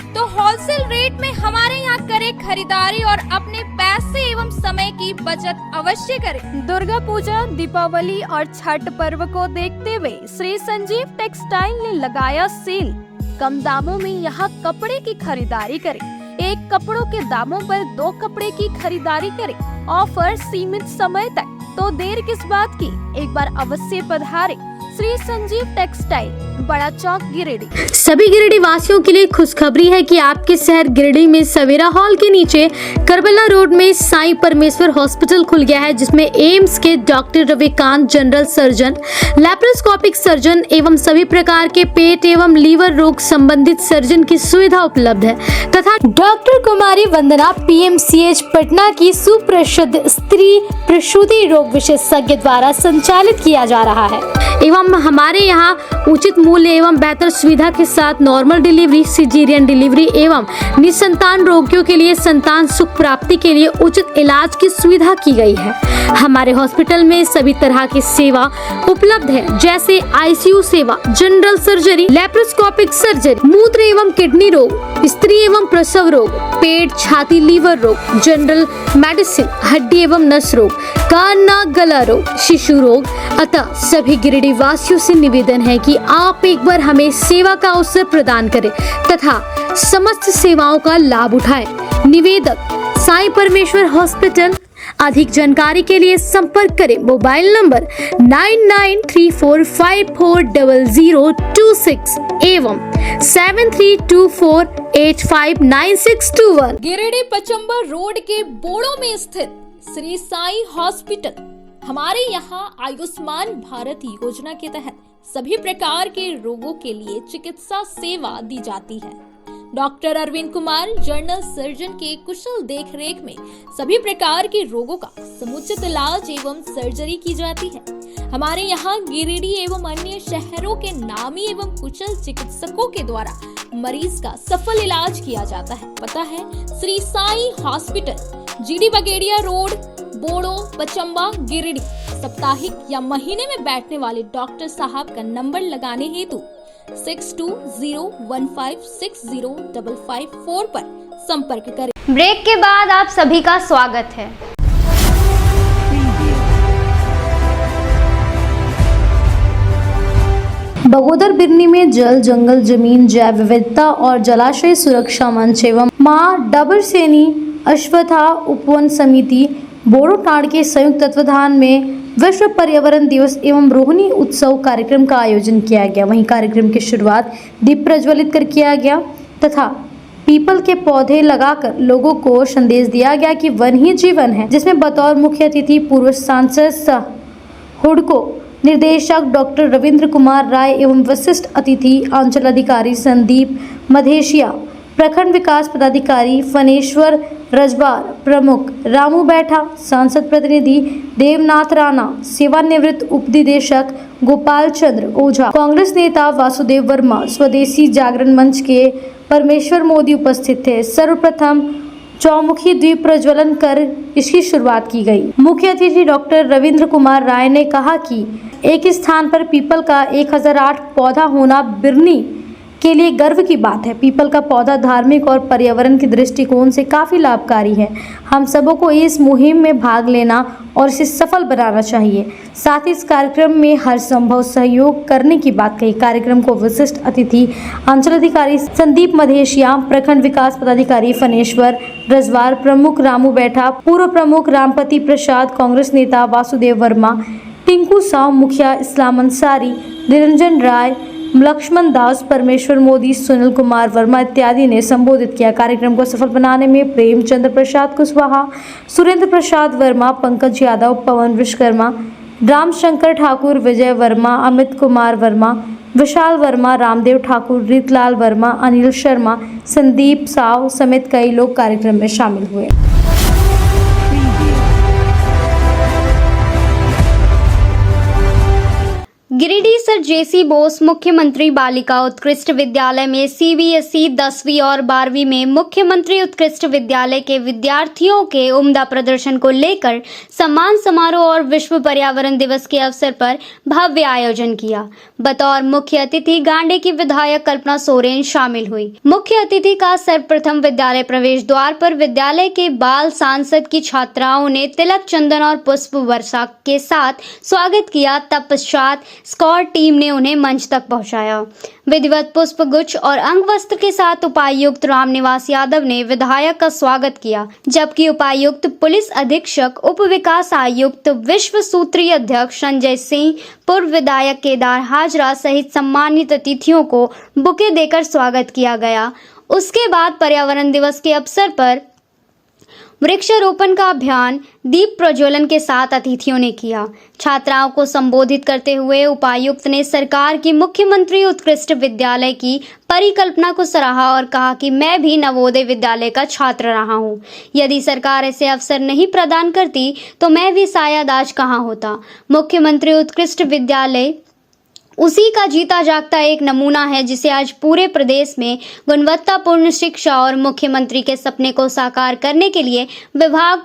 तो होलसेल रेट में हमारे यहाँ करें खरीदारी और अपने पैसे एवं समय की बचत अवश्य करें। दुर्गा पूजा, दीपावली और छठ पर्व को देखते हुए श्री संजीव टेक्सटाइल ने लगाया सेल। कम दामों में यहाँ कपड़े की खरीदारी करें। एक कपड़ों के दामों पर 2 कपड़े की खरीदारी करें। ऑफर सीमित समय तक, तो देर किस बात की, एक बार अवश्य पधारें। श्री संजीव टेक्सटाइल, बड़ा चौक, गिरिडीह। सभी गिरिडीह वासियों के लिए खुशखबरी है कि आपके शहर गिरिडीह में सवेरा हॉल के नीचे करबला रोड में साईं परमेश्वर हॉस्पिटल खुल गया है, जिसमें एम्स के doctor Ravikant, general surgeon, laparoscopic surgeon एवं सभी प्रकार के पेट एवं लीवर रोग संबंधित सर्जन की सुविधा उपलब्ध है, तथा डॉक्टर कुमारी वंदना PMCH पटना की सुप्रसिद्ध स्त्री प्रसूति रोग विशेषज्ञ द्वारा संचालित किया जा रहा है। एवं हमारे यहाँ उचित मूल्य एवं बेहतर सुविधा के साथ नॉर्मल डिलीवरी, सिजेरियन डिलीवरी एवं निसंतान रोगियों के लिए संतान सुख प्राप्ति के लिए उचित इलाज की सुविधा की गई है। हमारे हॉस्पिटल में सभी तरह की सेवा उपलब्ध है, जैसे ICU सेवा, जनरल सर्जरी, लैप्रोस्कोपिक सर्जरी, मूत्र एवं किडनी रोग, स्त्री एवं प्रसव रोग, पेट, छाती, लीवर रोग, जनरल मेडिसिन, हड्डी एवं नस रोग, कान, नाक, गला रोग, शिशु रोग। अतः सभी गिरिडीह वासियों से निवेदन है कि आप एक बार हमें सेवा का अवसर प्रदान करें तथा समस्त सेवाओं का लाभ उठाएं। निवेदक साईं परमेश्वर हॉस्पिटल। अधिक जानकारी के लिए संपर्क करें मोबाइल नंबर 9934540026 एवं 7324859621। गिरिडीह पचंबर रोड के बोड़ो में स्थित श्री साईं हॉस्पिटल। हमारे यहाँ आयुष्मान भारत योजना के तहत सभी प्रकार के रोगों के लिए चिकित्सा सेवा दी जाती है। Doctor Arvind Kumar, general surgeon के कुशल देखरेख में सभी प्रकार के रोगों का समुचित इलाज एवं सर्जरी की जाती है। हमारे यहाँ गिरिडीह एवं अन्य शहरों के नामी एवं कुशल चिकित्सकों के द्वारा मरीज का सफल इलाज किया जाता है। पता है Shri Sai hospital, GD Bagedia road, Bodo, Pachamba, Giridih. साप्ताहिक या महीने में बैठने वाले डॉक्टर साहब का नंबर लगाने हेतु 6201560554 पर संपर्क करें। ब्रेक के बाद आप सभी का स्वागत है। बगोदर बिरनी में जल, जंगल, जमीन, जैव विविधता और जलाशय सुरक्षा मंच एवं मां डबरसेनी अश्वत्था उपवन समिति बोड़ोटाड़ के संयुक्त तत्वाधान में विश्व पर्यावरण दिवस एवं रोहिणी उत्सव कार्यक्रम का आयोजन किया गया। वहीं कार्यक्रम की शुरुआत दीप प्रज्वलित कर किया गया तथा पीपल के पौधे लगाकर लोगों को संदेश दिया गया कि वन ही जीवन है, जिसमें बतौर मुख्य अतिथि पूर्व सांसद हुडको निर्देशक डॉक्टर रविंद्र कुमार राय एवं विशिष्ट अतिथि अंचल अधिकारी संदीप मधेशिया, प्रखंड विकास पदाधिकारी फनेश्वर रजबार, प्रमुख रामू बैठा, सांसद प्रतिनिधि देवनाथ राणा, सेवानिवृत्त उपनिदेशक गोपाल चंद्र ओझा, कांग्रेस नेता वासुदेव वर्मा, स्वदेशी जागरण मंच के परमेश्वर मोदी उपस्थित थे। सर्वप्रथम चौमुखी द्वीप प्रज्वलन कर इसकी शुरुआत की गई। मुख्य अतिथि डॉक्टर रविंद्र कुमार राय ने कहा कि एक स्थान पर पीपल का 1008 पौधा होना बिरनी के लिए गर्व की बात है। पीपल का पौधा धार्मिक और पर्यावरण के दृष्टिकोण से काफी लाभकारी है। हम सबों को इस मुहिम में भाग लेना और इसे सफल बनाना चाहिए। साथ ही इस कार्यक्रम में हर संभव सहयोग करने की बात कही। कार्यक्रम को विशिष्ट अतिथि अंचल अधिकारी संदीप मधेशिया, प्रखंड विकास पदाधिकारी फनेश्वर रजवार, प्रमुख रामू बैठा, पूर्व प्रमुख रामपति प्रसाद, कांग्रेस नेता वासुदेव वर्मा, टिंकू साव, मुखिया इस्लाम अंसारी, निरंजन राय, लक्ष्मण दास, परमेश्वर मोदी, सुनील कुमार वर्मा इत्यादि ने संबोधित किया। कार्यक्रम को सफल बनाने में प्रेमचंद्र प्रसाद कुशवाहा, सुरेंद्र प्रसाद वर्मा, पंकज यादव, पवन विश्वकर्मा, रामशंकर ठाकुर, विजय वर्मा, अमित कुमार वर्मा, विशाल वर्मा, रामदेव ठाकुर, रीतलाल वर्मा, अनिल शर्मा, संदीप साव समेत कई लोग कार्यक्रम में शामिल हुए। गिरिडीह सर जेसी बोस मुख्यमंत्री बालिका उत्कृष्ट विद्यालय में सीबीएसई 10वीं और 12वीं में मुख्यमंत्री उत्कृष्ट विद्यालय के विद्यार्थियों के उम्दा प्रदर्शन को लेकर सम्मान समारोह और विश्व पर्यावरण दिवस के अवसर पर भव्य आयोजन किया। बतौर मुख्य अतिथि गांडे की विधायक कल्पना सोरेन शामिल हुई। मुख्य अतिथि का सर्वप्रथम विद्यालय प्रवेश द्वार पर विद्यालय के बाल सांसद की छात्राओं ने तिलक चंदन और पुष्प वर्षा के साथ स्वागत किया। तत्पश्चात स्कॉट टीम ने उन्हें मंच तक पहुंचाया। विधिवत पुष्प गुच्छ और अंग वस्त्र के साथ उपायुक्त रामनिवास यादव ने विधायक का स्वागत किया, जबकि उपायुक्त, पुलिस अधीक्षक, उप विकास आयुक्त, विश्व सूत्री अध्यक्ष संजय सिंह, पूर्व विधायक केदार हाजरा सहित सम्मानित अतिथियों को बुके देकर स्वागत किया गया। उसके बाद पर्यावरण दिवस के अवसर पर वृक्षारोपण का अभियान दीप प्रज्वलन के साथ अतिथियों ने किया। छात्राओं को संबोधित करते हुए उपायुक्त ने सरकार की मुख्यमंत्री उत्कृष्ट विद्यालय की परिकल्पना को सराहा और कहा कि मैं भी नवोदय विद्यालय का छात्र रहा हूं। यदि सरकार ऐसे अवसर नहीं प्रदान करती तो मैं भी शायद आज कहां होता। मुख्यमंत्री उत्कृष्ट विद्यालय उसी का जीता जागता एक नमूना है जिसे आज पूरे प्रदेश में गुणवत्तापूर्ण शिक्षा और मुख्यमंत्री के सपने को साकार करने के लिए विभाग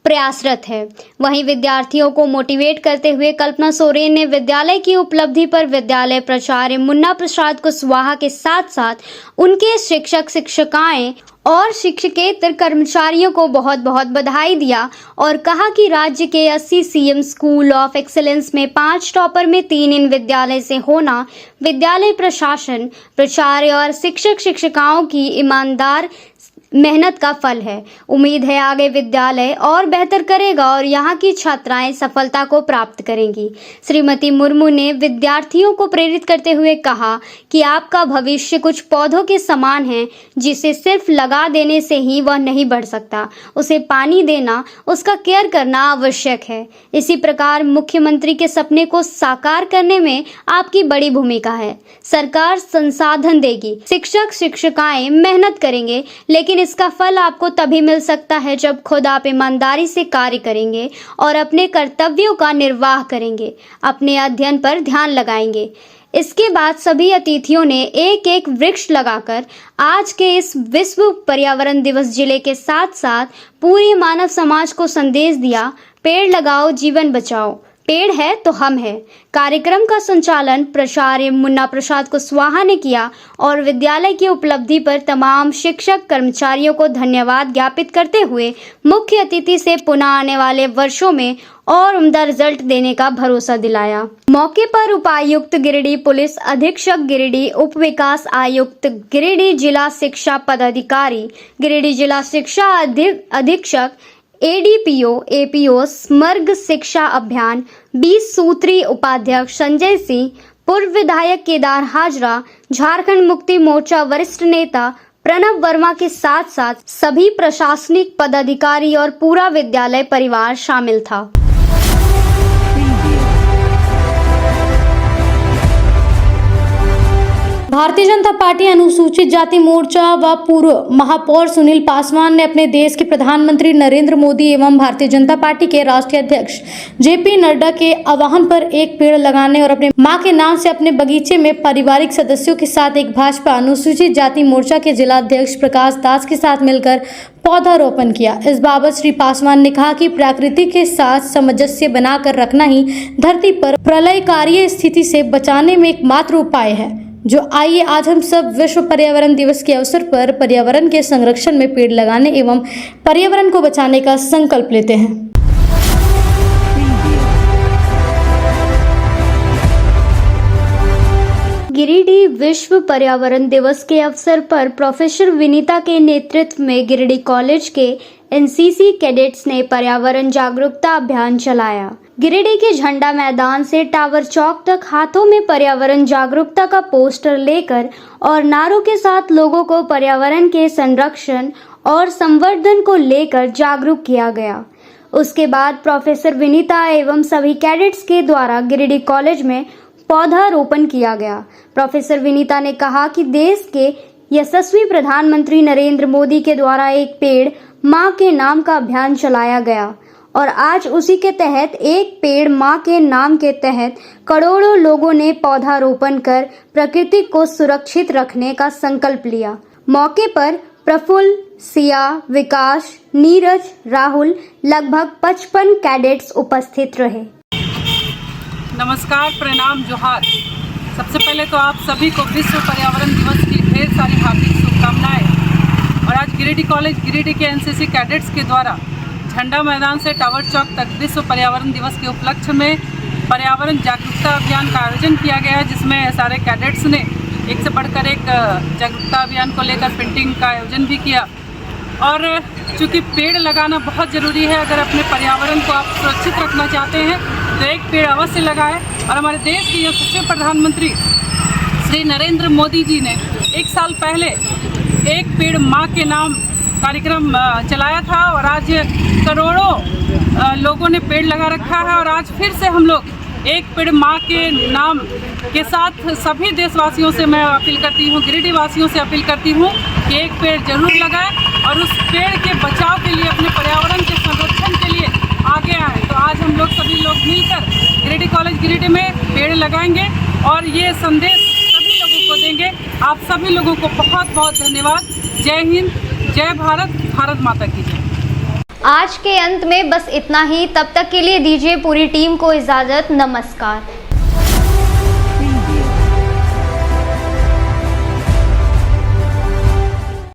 प्रयासरत है। वहीं विद्यार्थियों को मोटिवेट करते हुए कल्पना सोरेन ने विद्यालय की उपलब्धि पर विद्यालय प्राचार्य मुन्ना प्रसाद कुशवाहा के साथ साथ उनके शिक्षक शिक्षिकाएं और शिक्षकेतर कर्मचारियों को बहुत बहुत बधाई दिया और कहा कि राज्य के 80 सीएम स्कूल ऑफ एक्सीलेंस में 5 टॉपर में 3 इन विद्यालय से होना विद्यालय प्रशासन, प्राचार्य और शिक्षक शिक्षिकाओं की ईमानदार मेहनत का फल है। उम्मीद है आगे विद्यालय और बेहतर करेगा और यहाँ की छात्राएं सफलता को प्राप्त करेंगी। श्रीमती मुर्मू ने विद्यार्थियों को प्रेरित करते हुए कहा कि आपका भविष्य कुछ पौधों के समान है जिसे सिर्फ लगा देने से ही वह नहीं बढ़ सकता, उसे पानी देना, उसका केयर करना आवश्यक है। इसी प्रकार मुख्यमंत्री के सपने को साकार करने में आपकी बड़ी भूमिका है। सरकार संसाधन देगी, शिक्षक शिक्षिकाएं मेहनत करेंगे, लेकिन इसका फल आपको तभी मिल सकता है जब खुद आप ईमानदारी से कार्य करेंगे और अपने कर्तव्यों का निर्वाह करेंगे, अपने अध्ययन पर ध्यान लगाएंगे। इसके बाद सभी अतिथियों ने एक एक वृक्ष लगाकर आज के इस विश्व पर्यावरण दिवस जिले के साथ साथ पूरे मानव समाज को संदेश दिया, पेड़ लगाओ जीवन बचाओ, पेड़ है तो हम है। कार्यक्रम का संचालन प्राचार्य मुन्ना प्रसाद कुशवाहा ने किया और विद्यालय की उपलब्धि पर तमाम शिक्षक कर्मचारियों को धन्यवाद ज्ञापित करते हुए मुख्य अतिथि से पुनः आने वाले वर्षों में और उम्दा रिजल्ट देने का भरोसा दिलाया। मौके पर उपायुक्त गिरिडीह, पुलिस अधीक्षक गिरिडीह, उप विकास आयुक्त गिरिडीह, जिला शिक्षा पदाधिकारी गिरिडीह, जिला शिक्षा अधीक्षक, एडीपीओ, एपीओ, समग्र शिक्षा अभियान 20 सूत्री उपाध्यक्ष संजय सिंह, पूर्व विधायक केदार हाजरा, झारखंड मुक्ति मोर्चा वरिष्ठ नेता प्रणव वर्मा के साथ साथ सभी प्रशासनिक पदाधिकारी और पूरा विद्यालय परिवार शामिल था। भारतीय जनता पार्टी अनुसूचित जाति मोर्चा व पूर्व महापौर सुनील पासवान ने अपने देश के प्रधानमंत्री नरेंद्र मोदी एवं भारतीय जनता पार्टी के राष्ट्रीय अध्यक्ष जेपी नड्डा के आह्वान पर एक पेड़ लगाने और अपने मां के नाम से अपने बगीचे में पारिवारिक सदस्यों के साथ एक भाजपा अनुसूचित जाति मोर्चा के जिला अध्यक्ष प्रकाश दास के साथ मिलकर पौधारोपण किया। इस बाबत श्री पासवान ने कहा कि प्रकृति के साथ सामंजस्य बनाकर रखना ही धरती पर प्रलयकारी स्थिति से बचाने में एकमात्र उपाय है। जो आइए आज हम सब विश्व पर्यावरण दिवस के अवसर पर पर्यावरण के संरक्षण में पेड़ लगाने एवं पर्यावरण को बचाने का संकल्प लेते हैं। गिरिडीह विश्व पर्यावरण दिवस के अवसर पर प्रोफेसर विनीता के नेतृत्व में गिरिडीह कॉलेज के एनसीसी कैडेट्स ने पर्यावरण जागरूकता अभियान चलाया। गिरिडीह के झंडा मैदान से टावर चौक तक हाथों में पर्यावरण जागरूकता का पोस्टर लेकर और नारों के साथ लोगों को पर्यावरण के संरक्षण और संवर्धन को लेकर जागरूक किया गया। उसके बाद प्रोफेसर विनीता एवं सभी कैडेट्स के द्वारा गिरिडीह कॉलेज में पौधारोपण किया गया। प्रोफेसर विनीता ने कहा कि देश के यशस्वी प्रधानमंत्री नरेंद्र मोदी के द्वारा एक पेड़ मां के नाम का अभियान चलाया गया और आज उसी के तहत एक पेड़ मां के नाम के तहत करोड़ों लोगों ने पौधारोपण कर प्रकृति को सुरक्षित रखने का संकल्प लिया। मौके पर प्रफुल्ल, सिया, विकास, नीरज, राहुल लगभग 55 कैडेट्स उपस्थित रहे। नमस्कार, प्रणाम, जोहार। सबसे पहले तो आप सभी को विश्व पर्यावरण दिवस की ढेर सारी हार्दिक शुभकामनाएं। और आज गिरिडीह कॉलेज गिरिडीह के एनसीसी कैडेट्स के द्वारा झंडा मैदान से टावर चौक तक विश्व पर्यावरण दिवस के उपलक्ष्य में पर्यावरण जागरूकता अभियान का आयोजन किया गया है, जिसमें सारे कैडेट्स ने एक से बढ़कर एक जागरूकता अभियान को लेकर पेंटिंग का आयोजन भी किया। और चूँकि पेड़ लगाना बहुत ज़रूरी है, अगर अपने पर्यावरण को आप सुरक्षित रखना चाहते हैं तो एक पेड़ अवश्य लगाएं। और हमारे देश के यशस्वी प्रधानमंत्री श्री नरेंद्र मोदी जी ने 1 साल पहले एक पेड़ मां के नाम कार्यक्रम चलाया था और आज करोड़ों लोगों ने पेड़ लगा रखा है। और आज फिर से हम लोग एक पेड़ मां के नाम के साथ सभी देशवासियों से मैं अपील करती हूँ, गिरिडीह वासियों से अपील करती हूँ कि एक पेड़ जरूर लगाएं और उस पेड़ के बचाव के लिए, अपने पर्यावरण के संरक्षण के लिए आगे आए। तो आज हम लोग सभी लोग मिलकर गिरिडीह कॉलेज गिरिडीह में पेड़ लगाएंगे और ये संदेश सभी लोगों को देंगे। आप सभी लोगों को बहुत बहुत धन्यवाद। जय हिंद, जय भारत, भारत माता की जय। आज के अंत में बस इतना ही। तब तक के लिए दीजिए पूरी टीम को इजाजत। नमस्कार।